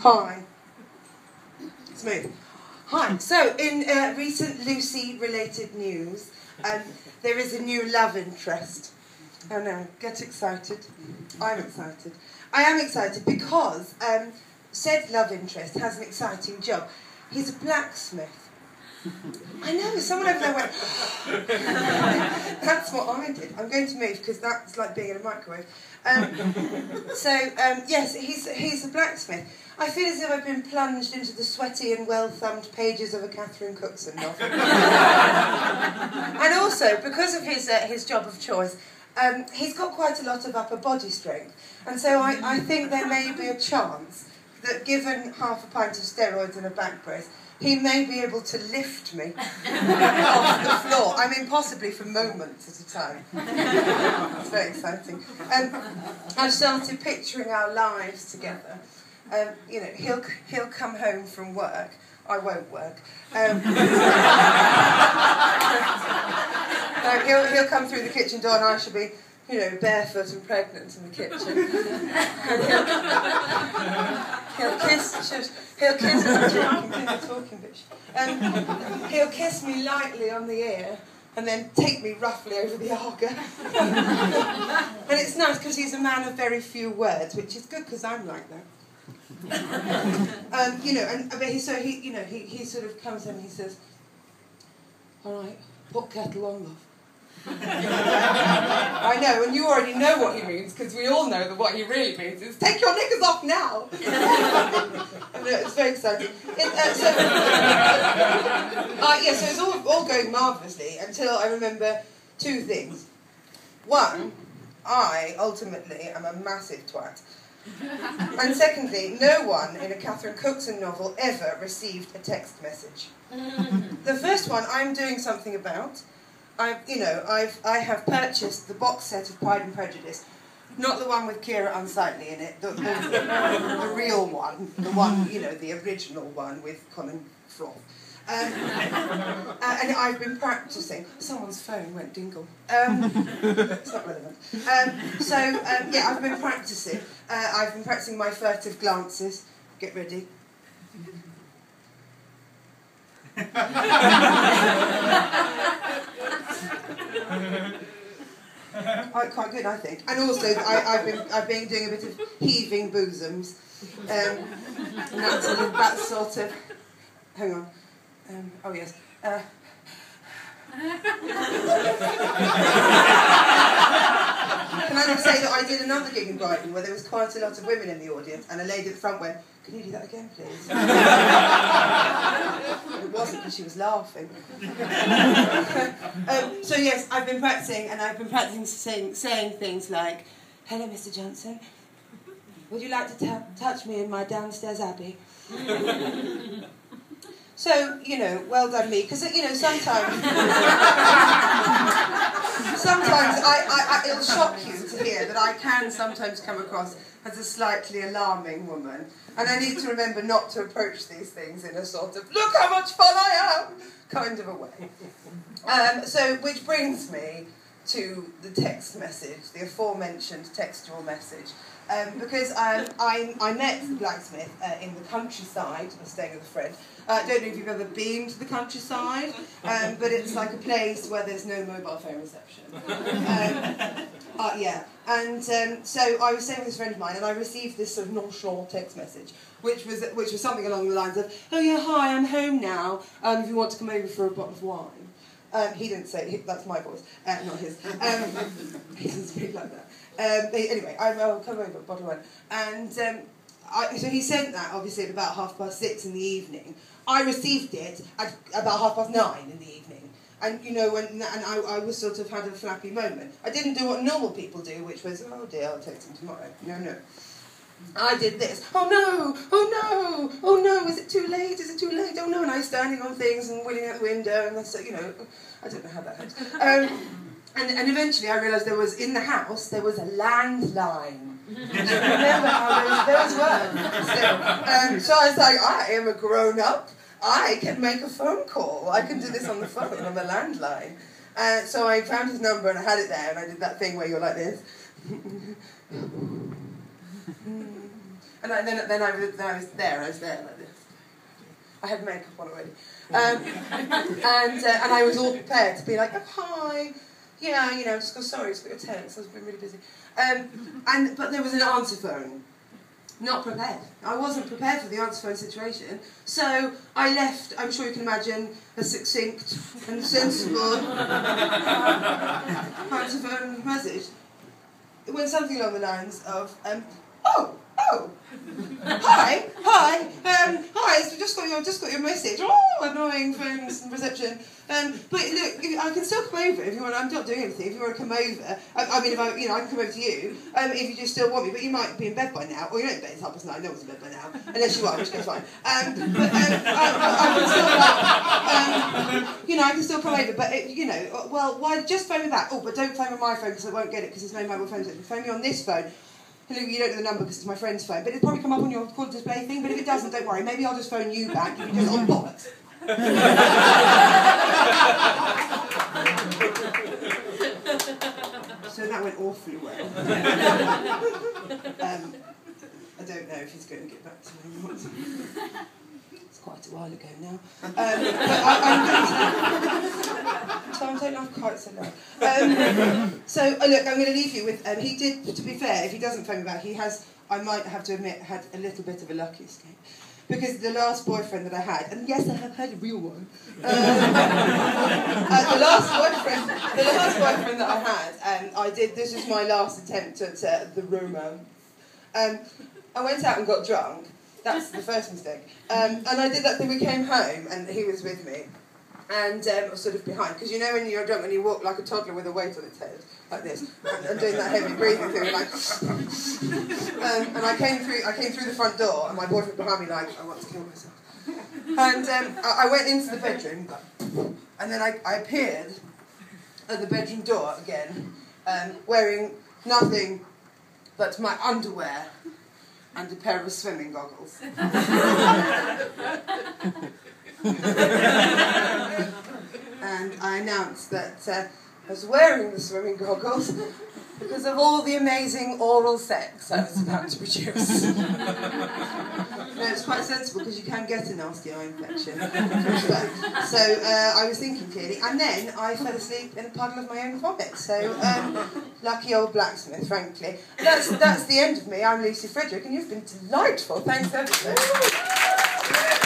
Hi. Smooth. Hi. So, in recent Lucy-related news, there is a new love interest. Oh no, get excited. I'm excited. I am excited because said love interest has an exciting job. He's a blacksmith. I know, someone over there went, that's what I did. I'm going to move because that's like being in a microwave. Yes, he's a blacksmith. I feel as if I've been plunged into the sweaty and well-thumbed pages of a Catherine Cookson novel. And also, because of his job of choice, he's got quite a lot of upper body strength. And so I think there may be a chance that given half a pint of steroids and a back brace, he may be able to lift me off the floor. I mean, possibly for moments at a time. It's very exciting. I've started picturing our lives together. You know, he'll come home from work. I won't work. He'll come through the kitchen door and I shall be, you know, barefoot and pregnant in the kitchen. And he'll kiss me lightly on the ear and then take me roughly over the Aga. And it's nice because he's a man of very few words, which is good because I'm like that. You know, he sort of comes in and he says, "All right, put kettle on, love." I know, and you already know what he means, because we all know that what he really means is, take your knickers off now! And, it's very exciting. So it's all going marvellously until I remember two things. One, I ultimately am a massive twat. And secondly, no one in a Catherine Cookson novel ever received a text message. The first one I'm doing something about. I have purchased the box set of Pride and Prejudice, not the one with Kira Unsightly in it, the real one, the one, you know, the original one with Colin Firth. And I've been practising. Someone's phone went dingle. It's not relevant. I've been practising. I've been practising my furtive glances. Get ready. Quite good, I think. And also, I've been doing a bit of heaving bosoms. That sort of. Hang on. Oh yes. Can I just say that I did another gig in Brighton where there was quite a lot of women in the audience, and a lady at the front went, "Can you do that again, please?" It wasn't because she was laughing. So yes, I've been practising, and I've been practising saying things like, "Hello, Mr. Johnson. Would you like to touch me in my downstairs abbey?" So, you know, well done me, because, you know, sometimes it'll shock you to hear that I can sometimes come across as a slightly alarming woman, and I need to remember not to approach these things in a sort of, look how much fun I am, kind of a way. Which brings me to the text message, the aforementioned textual message. Because I met the blacksmith in the countryside. I was staying with a friend. I don't know if you've ever been to the countryside, but it's like a place where there's no mobile phone reception. So I was staying with this friend of mine, and I received this sort of nonchalant text message, which was something along the lines of, "Oh yeah, hi, I'm home now. If you want to come over for a bottle of wine." He didn't say, that's my voice, not his. He doesn't speak like that. Anyway, I'll come over, bottle of wine. And so he sent that, obviously, at about 6:30 in the evening. I received it at about 9:30 in the evening. And, you know, I was sort of had a flappy moment. I didn't do what normal people do, which was, oh dear, I'll text him tomorrow. No. I did this. Oh no, is it too late? Oh no, and I was standing on things and wheeling out the window, and that's, you know, I don't know how that happened. And eventually I realised in the house, there was a landline. Remember how those work still. So I was like, I am a grown-up. I can make a phone call. I can do this on the phone, on the landline. So I found his number and I had it there, and I did that thing where you're like this. And then I was there like this. I had makeup on already. And I was all prepared to be like, oh, hi, yeah, you know, just go, sorry, just got your text, I've been really busy. But there was an answer phone. Not prepared. I wasn't prepared for the answer phone situation. So I left, I'm sure you can imagine, a succinct and sensible answer phone message. It went something along the lines of, oh, hi, I've just got your message. Oh, annoying phones and reception. But look, I can still come over if you want. I'm not doing anything. If you want to come over, I mean, I can come over to you. If you just still want me, but you might be in bed by now, or you're not in bed. It's 9:30. No one's in bed by now, unless you are, which goes fine. I can still come over. But why just phone me back? Oh, but don't phone on my phone because I won't get it because there's no mobile phones. Phone me on this phone. You don't know the number because it's my friend's phone, but it'll probably come up on your call display thing, but if it doesn't, don't worry, maybe I'll just phone you back if you just on bollocks. So that went awfully well. I don't know if he's going to get back to me or not. It's quite a while ago now. So I'm taking off quite so long. Look, I'm going to leave you with, he did, to be fair, if he doesn't phone me back, he has, I might have to admit, had a little bit of a lucky escape. Because the last boyfriend that I had, and yes, I have had a real one, the last boyfriend that I had, this was my last attempt at the romance. I went out and got drunk. That's the first mistake. And I did that thing, we came home, and he was with me. And I was sort of behind, because you know when you're drunk and you walk like a toddler with a weight on its head, like this, and doing that heavy breathing thing, like, and I came through the front door, and my boyfriend behind me, like, I want to kill myself. And I went into the bedroom, and then I appeared at the bedroom door again, wearing nothing but my underwear and a pair of swimming goggles. And I announced that I was wearing the swimming goggles because of all the amazing oral sex I was about to produce. No, it's quite sensible because you can get a nasty eye infection. So I was thinking clearly, and then I fell asleep in a puddle of my own vomit. So lucky old blacksmith, frankly. That's the end of me. I'm Lucy Frederick, and you've been delightful. Thanks ever so much.